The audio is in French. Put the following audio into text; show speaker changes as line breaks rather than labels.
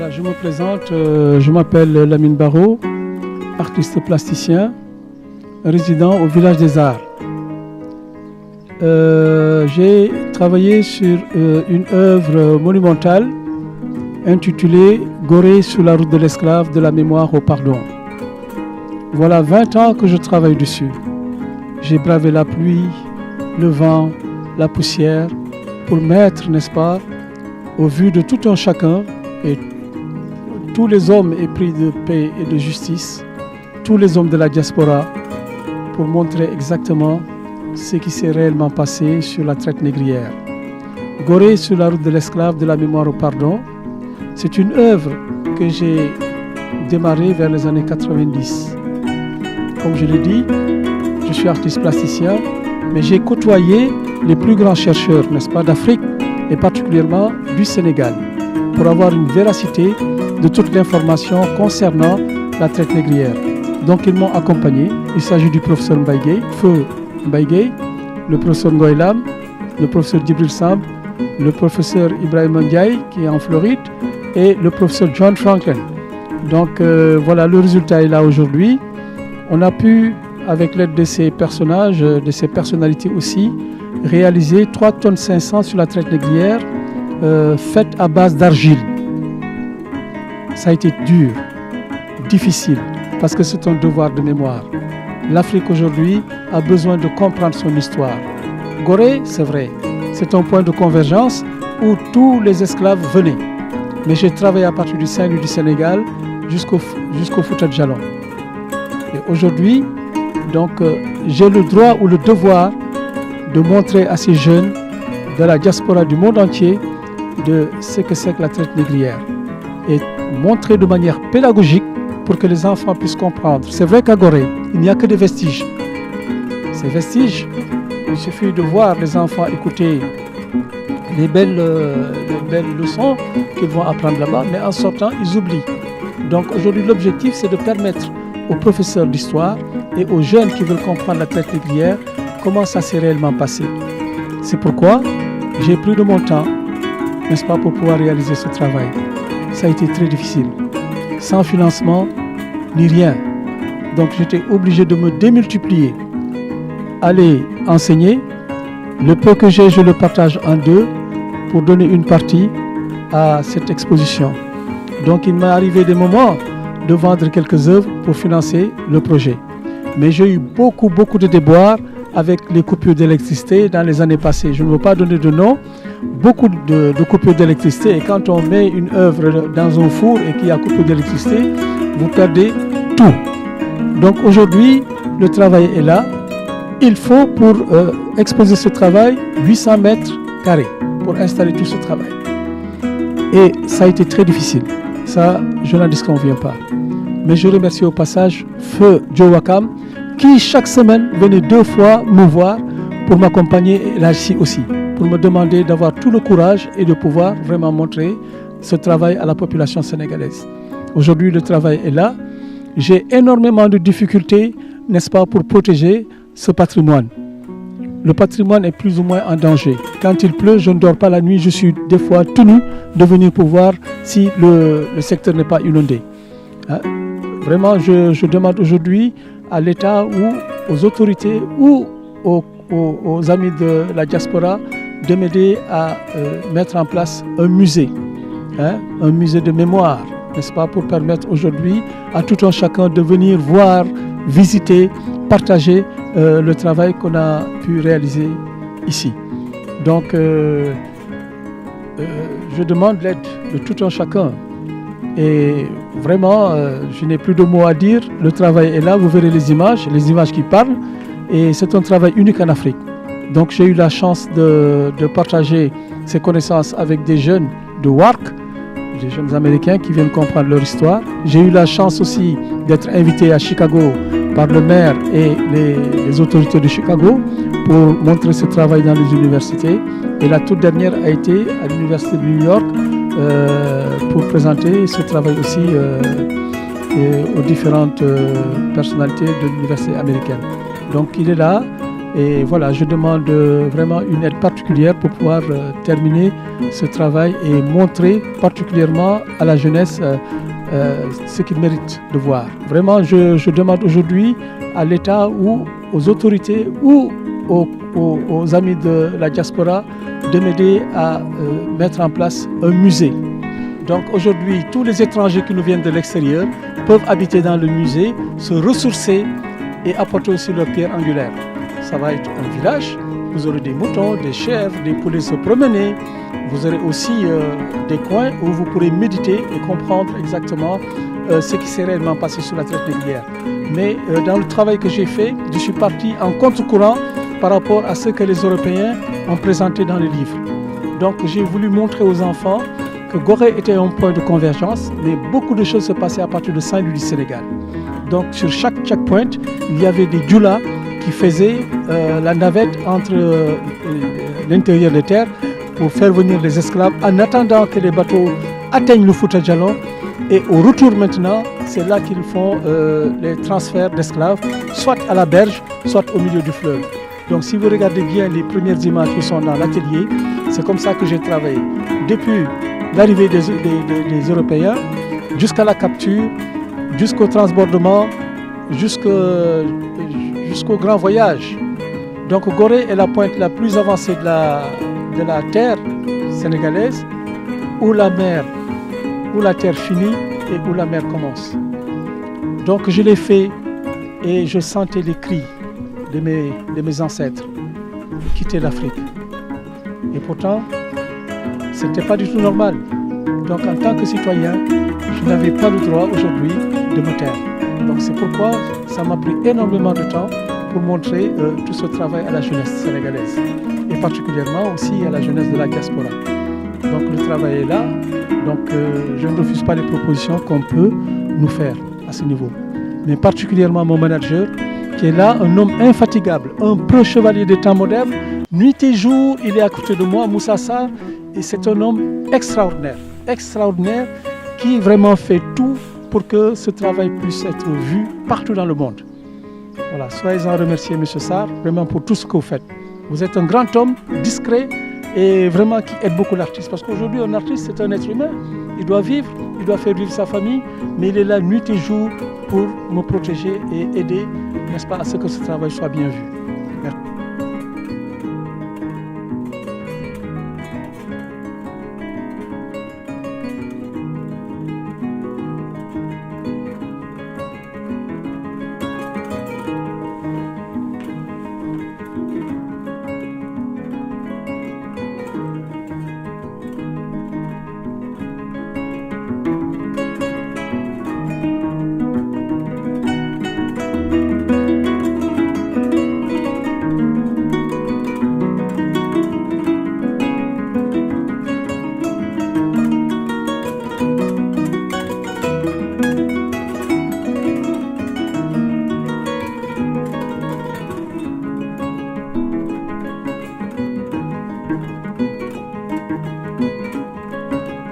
Voilà, je me présente, je m'appelle Lamine Barro, artiste plasticien, résident au Village des Arts. J'ai travaillé sur une œuvre monumentale intitulée « Gorée sur la route de l'esclave, de la mémoire au pardon ». Voilà 20 ans que je travaille dessus. J'ai bravé la pluie, le vent, la poussière, pour mettre, n'est-ce pas, au vu de tout un chacun, et tous les hommes épris de paix et de justice, tous les hommes de la diaspora, pour montrer exactement ce qui s'est réellement passé sur la traite négrière. Gorée sur la route de l'esclave, de la mémoire au pardon, c'est une œuvre que j'ai démarrée vers les années 90. Comme je l'ai dit, je suis artiste plasticien, mais j'ai côtoyé les plus grands chercheurs, n'est-ce pas, d'Afrique et particulièrement du Sénégal, pour avoir une véracité de toute l'information concernant la traite négrière. Donc ils m'ont accompagné. Il s'agit du professeur Mbaye Gueye, Feu Mbaye Gueye, le professeur Ngoy Lam, le professeur Djibril Samb, le professeur Ibrahima Ndiaye qui est en Floride et le professeur John Franklin. Donc voilà, le résultat est là aujourd'hui. On a pu, avec l'aide de ces personnages, de ces personnalités aussi, réaliser 3,5 tonnes sur la traite négrière faite à base d'argile. Ça a été dur, difficile, parce que c'est un devoir de mémoire. L'Afrique aujourd'hui a besoin de comprendre son histoire. Gorée, c'est vrai, c'est un point de convergence où tous les esclaves venaient. Mais j'ai travaillé à partir du Saint-Louis du Sénégal jusqu'au Fouta Djallon. Et aujourd'hui, donc, j'ai le droit ou le devoir de montrer à ces jeunes de la diaspora du monde entier de ce que c'est que la traite négrière et montrer de manière pédagogique pour que les enfants puissent comprendre. C'est vrai qu'à Gorée, il n'y a que des vestiges. Ces vestiges, il suffit de voir les enfants écouter les belles leçons qu'ils vont apprendre là-bas, mais en sortant, ils oublient. Donc aujourd'hui, l'objectif, c'est de permettre aux professeurs d'histoire et aux jeunes qui veulent comprendre la traite négrière comment ça s'est réellement passé. C'est pourquoi j'ai pris de mon temps, n'est-ce pas, pour pouvoir réaliser ce travail. Ça a été très difficile, sans financement ni rien. Donc j'étais obligé de me démultiplier, aller enseigner. Le peu que j'ai, je le partage en deux pour donner une partie à cette exposition. Donc il m'est arrivé des moments de vendre quelques œuvres pour financer le projet. Mais j'ai eu beaucoup de déboires avec les coupures d'électricité dans les années passées. Je ne veux pas donner de nom. Beaucoup de coupures d'électricité. Et quand on met une œuvre dans un four et qu'il y a coupure d'électricité, vous perdez tout. Donc aujourd'hui, le travail est là. Il faut pour exposer ce travail 800 mètres carrés pour installer tout ce travail. Et ça a été très difficile. Ça, je n'en disconviens pas. Mais je remercie au passage Feu Joe Wakam qui chaque semaine venait 2 fois me voir pour m'accompagner là ici aussi, pour me demander d'avoir tout le courage et de pouvoir vraiment montrer ce travail à la population sénégalaise. Aujourd'hui, le travail est là. J'ai énormément de difficultés, n'est-ce pas, pour protéger ce patrimoine. Le patrimoine est plus ou moins en danger. Quand il pleut, je ne dors pas la nuit. Je suis des fois tenu de venir pour voir si le secteur n'est pas inondé. Hein? Vraiment, je demande aujourd'hui à l'État ou aux autorités ou aux amis de la diaspora de m'aider à mettre en place un musée de mémoire, n'est-ce pas, pour permettre aujourd'hui à tout un chacun de venir voir, visiter, partager le travail qu'on a pu réaliser ici. Donc, je demande l'aide de tout un chacun. Et vraiment, je n'ai plus de mots à dire. Le travail est là, vous verrez les images qui parlent. Et c'est un travail unique en Afrique. Donc j'ai eu la chance de partager ces connaissances avec des jeunes de WARC, des jeunes américains qui viennent comprendre leur histoire. J'ai eu la chance aussi d'être invité à Chicago par le maire et les autorités de Chicago pour montrer ce travail dans les universités. Et la toute dernière a été à l'université de New York pour présenter ce travail aussi aux différentes personnalités de l'université américaine. Donc il est là, Et voilà, je demande vraiment une aide particulière pour pouvoir terminer ce travail et montrer particulièrement à la jeunesse ce qu'ils méritent de voir. Vraiment, je demande aujourd'hui à l'État ou aux autorités ou aux amis de la diaspora de m'aider à mettre en place un musée. Donc aujourd'hui, tous les étrangers qui nous viennent de l'extérieur peuvent habiter dans le musée, se ressourcer et apporter aussi leur pierre angulaire. Ça va être un village, vous aurez des moutons, des chèvres, des poulets se promener. Vous aurez aussi des coins où vous pourrez méditer et comprendre exactement ce qui s'est réellement passé sur la traite négrière. Mais dans le travail que j'ai fait, je suis parti en contre-courant par rapport à ce que les Européens ont présenté dans les livres. Donc j'ai voulu montrer aux enfants que Gorée était un point de convergence, mais beaucoup de choses se passaient à partir de Saint-Louis du Sénégal. Donc sur chaque checkpoint, il y avait des djoulas qui faisaient la navette entre l'intérieur des terres pour faire venir les esclaves en attendant que les bateaux atteignent le Fouta Djallon. Et au retour maintenant, c'est là qu'ils font les transferts d'esclaves, soit à la berge, soit au milieu du fleuve. Donc si vous regardez bien les premières images qui sont dans l'atelier, c'est comme ça que j'ai travaillé. Depuis l'arrivée des Européens, jusqu'à la capture, jusqu'au transbordement, jusqu'au grand voyage. Donc Gorée est la pointe la plus avancée de la terre sénégalaise, où la terre finit et où la mer commence. Donc je l'ai fait et je sentais les cris de mes ancêtres quitter l'Afrique. Et pourtant, ce n'était pas du tout normal. Donc en tant que citoyen, je n'avais pas le droit aujourd'hui de me taire. Donc c'est pourquoi ça m'a pris énormément de temps pour montrer tout ce travail à la jeunesse sénégalaise et particulièrement aussi à la jeunesse de la diaspora. Donc le travail est là, donc je ne refuse pas les propositions qu'on peut nous faire à ce niveau. Mais particulièrement mon manager qui est là, un homme infatigable, un pro-chevalier des temps modernes. Nuit et jour, il est à côté de moi, Moussa Sarr, et c'est un homme extraordinaire qui vraiment fait tout pour que ce travail puisse être vu partout dans le monde. Voilà, soyez-en remerciés, M. Sarr, vraiment pour tout ce que vous faites. Vous êtes un grand homme, discret et vraiment qui aide beaucoup l'artiste. Parce qu'aujourd'hui, un artiste, c'est un être humain. Il doit vivre, il doit faire vivre sa famille, mais il est là nuit et jour pour me protéger et aider, n'est-ce pas, à ce que ce travail soit bien vu. Merci.